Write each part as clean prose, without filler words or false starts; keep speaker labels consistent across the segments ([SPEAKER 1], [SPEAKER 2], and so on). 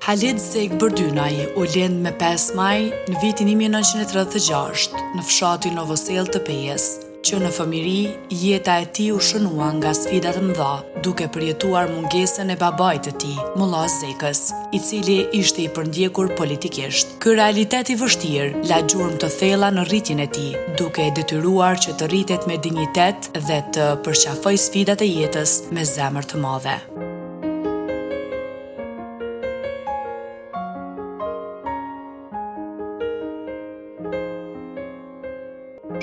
[SPEAKER 1] Halid Zek Bërdynaj u lind me 5 maj në vitin 1936 në fshatin Novosel të Pejes, që në fëmijëri jeta e tij u shënua nga sfida të mëdha, duke përjetuar mungesën e babait të tij, Mulla Zekës, i cili ishte i përndjekur politikisht. Ky realitet i vështirë la gjurmë të thella në rritjen e tij, duke e detyruar që të rritet me dinjitet dhe të përqafojë sfidat e jetës me zemër të madhe.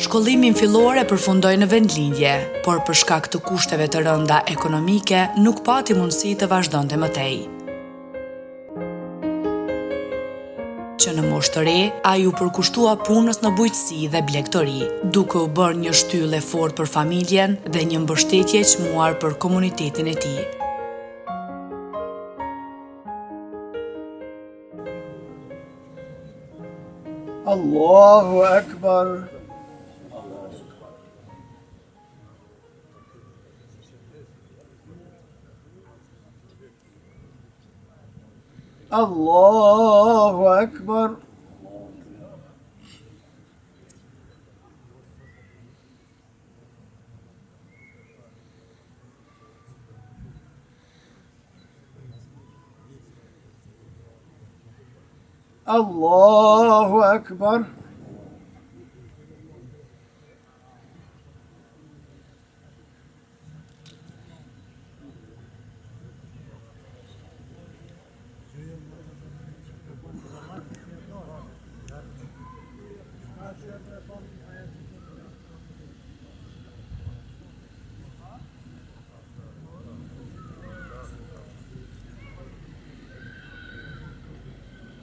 [SPEAKER 1] Shkollimin fillor e përfundoi në vendlindje, por për shkak të kushteve të rënda ekonomike nuk pati mundësi të vazhdonte mëtej. Që në moshë të re, ai u përkushtua punës në bujqësi dhe blegtori, duke u bërë një shtyllë e fortë për familjen dhe një mbështetje e çmuar për komunitetin e tij.
[SPEAKER 2] Allahu Akbar. Allahu Akbar. Allahu Akbar.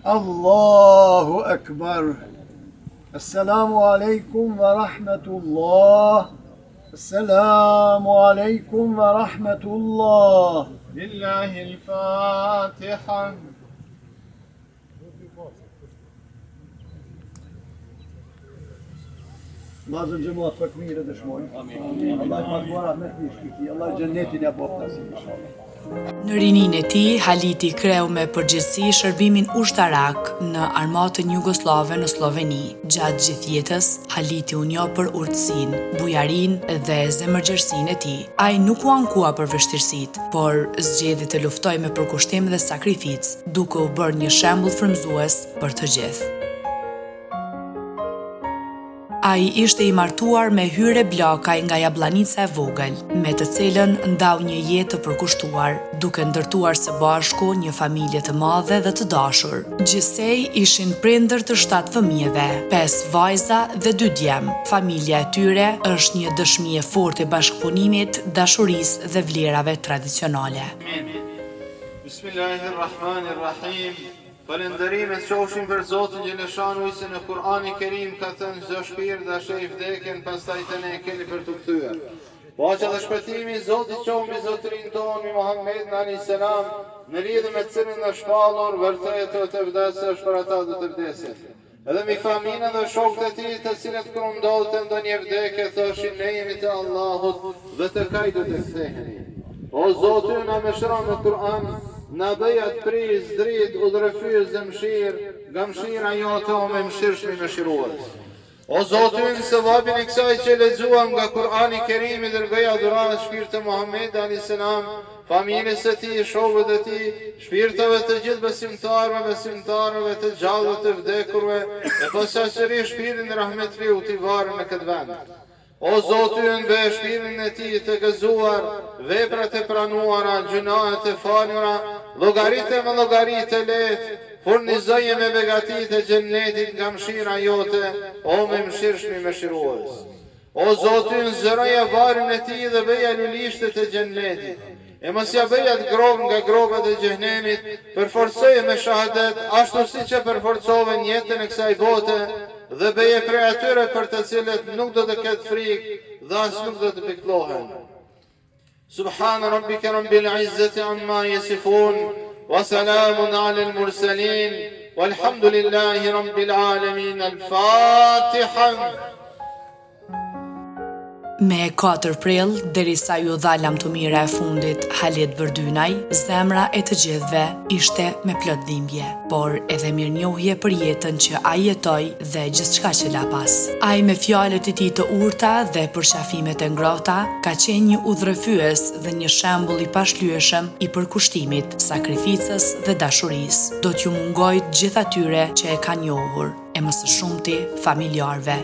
[SPEAKER 2] Allahu Akbar. Assalamu alaikum wa rahmatullah. Assalamu alaikum wa rahmatullah.
[SPEAKER 3] Lillahi al-Fatiha.
[SPEAKER 2] Lazën gjëmat për të mirë dhe shmojnë. Allah i madhua rahmet një shkiti. Allah i gjennetin ja bofta si inshallah.
[SPEAKER 1] Në rinin e tij, Haliti kreu me përgjithësi shërbimin ushtarak në armatën jugoslave në Sloveni. Gjatë gjithë jetës, Haliti u njoh për urtësinë, bujarinë dhe zemërgjerësinë e tij. Ai nuk u ankua për vështirësitë, por zgjedhi të luftojë me përkushtim dhe sakrificë, duke u bërë një shembull frymëzues për të gjithë. Ai ishte i martuar me Hyre Blakaj nga Jabllanica e vogël, me të cilën ndau një jetë të përkushtuar, duke ndërtuar së bashku një familje të madhe dhe të dashur. Gjithsej ishin prindër të 7 fëmijëve, 5 vajza dhe 2 djem. Familja e tyre është një dëshmi e fortë e bashkëpunimit, dashurisë dhe vlerave tradicionale.
[SPEAKER 3] Bismillahirrahmanirrahim. Falënderimet qofshin për Zotin Gjeleshanu i se në Kur'ani Kerim ka thënë çdo shpirt dhe sheh vdekjen, pastaj të ne keni për të kthyer. Paqja dhe shpëtimi i Zotit qofshin mbi zotërin tonë Muhammed alayhis salam, në lidhje me cilën është shpallur vërtet të vdesë është për ata të vdesin. Edhe mi familjen dhe shokët e tij të cilët kur ndodhte ndonjë vdekje thoshin ne jemi të Allahut dhe të Kaj do të ktheheni. O Zoti na mëshiron në Kur'an, na bëjat priz, drit, udhërfyr, zemshir, nga mshira jote o me mshirshmi mëshirues. O Zotin, se vabin e kësaj që lexuam nga Kur'ani Kerimi dhe bëja dhurat shpirt të Muhammed alayhis salam, familjes së tij, shokëve të tij, shpirtave të gjithë besimtarëve të gjallëve të vdekurve, e posaçërisht shpirtin e rahmetli u t'i varën në këtë vend. O Zoti, në shpirtin e tij të gëzuar, veprat e pranuara, gjunahet e falura, llogaritë me llogaritë lehtë, furnizoje me begatitë e xhennetit nga mshira jote, o me mshirshmi mëshirues. O Zoti, zëroja varrin e tij dhe bëja lulishtet e xhennetit. E mos ja bëja të grov nga grobat e xhenemit, përforcoje me shahadet, ashtu siç e përforcove jetën e kësaj bote, dhe bëje prej atyre për të cilët nuk do të ketë frikë dhe as nuk do të pikëllohen. Subhana rabbika rabbil izzati amma yasifun, wa salamun alal mursalin, walhamdulillahi rabbil alamin. Al-Fatiha.
[SPEAKER 1] Me 4 prill, derisa ju dha lamtumira e fundit Halit Bërdynaj, zemra e të gjithëve ishte me plot dhimbje, por edhe mirënjohje për jetën që ai jetoi dhe gjithçka që la pas. Ai me fjalët e tij të urta dhe përshafimet e ngrohta ka qenë një udhërrëfyes dhe një shembull i pashlyeshëm i përkushtimit, sakrificës dhe dashurisë. Do t'ju mungoj të gjithë atyre që e kanë njohur, e më së shumti familjarëve.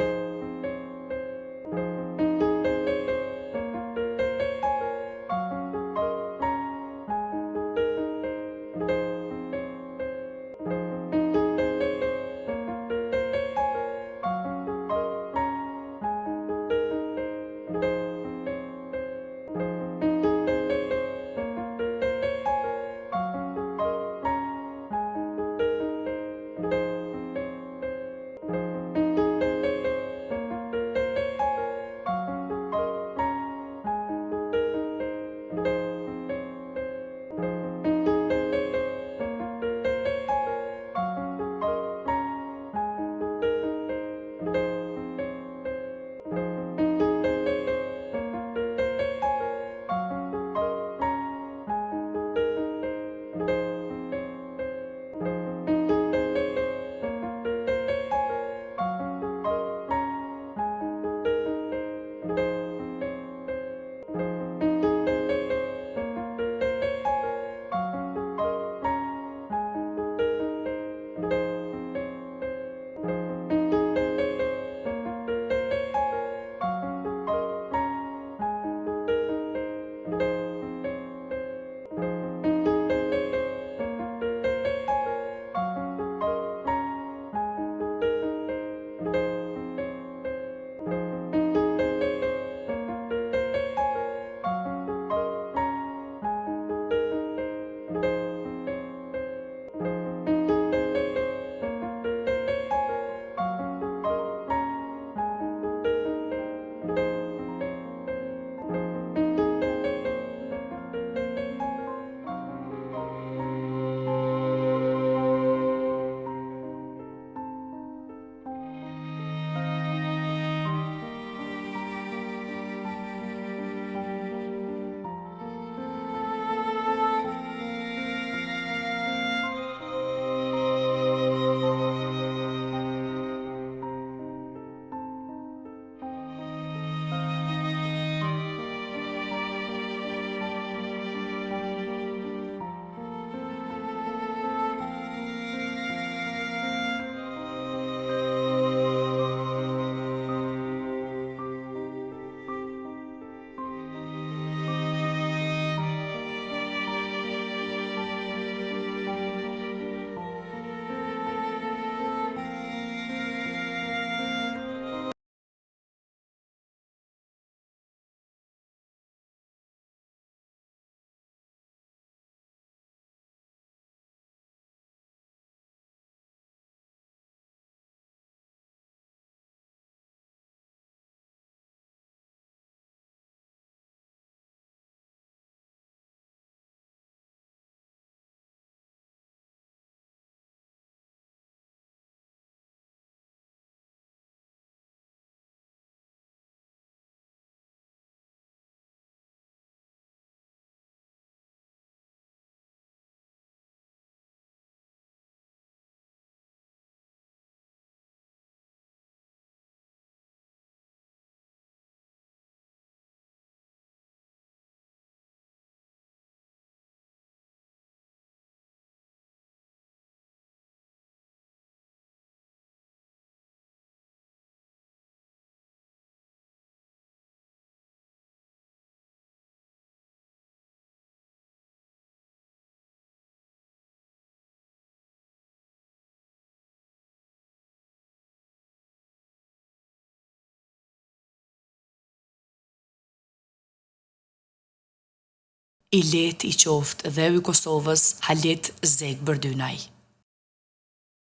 [SPEAKER 1] I let i qoftë dhe i Kosovës Halit Zeg Bërdynaj.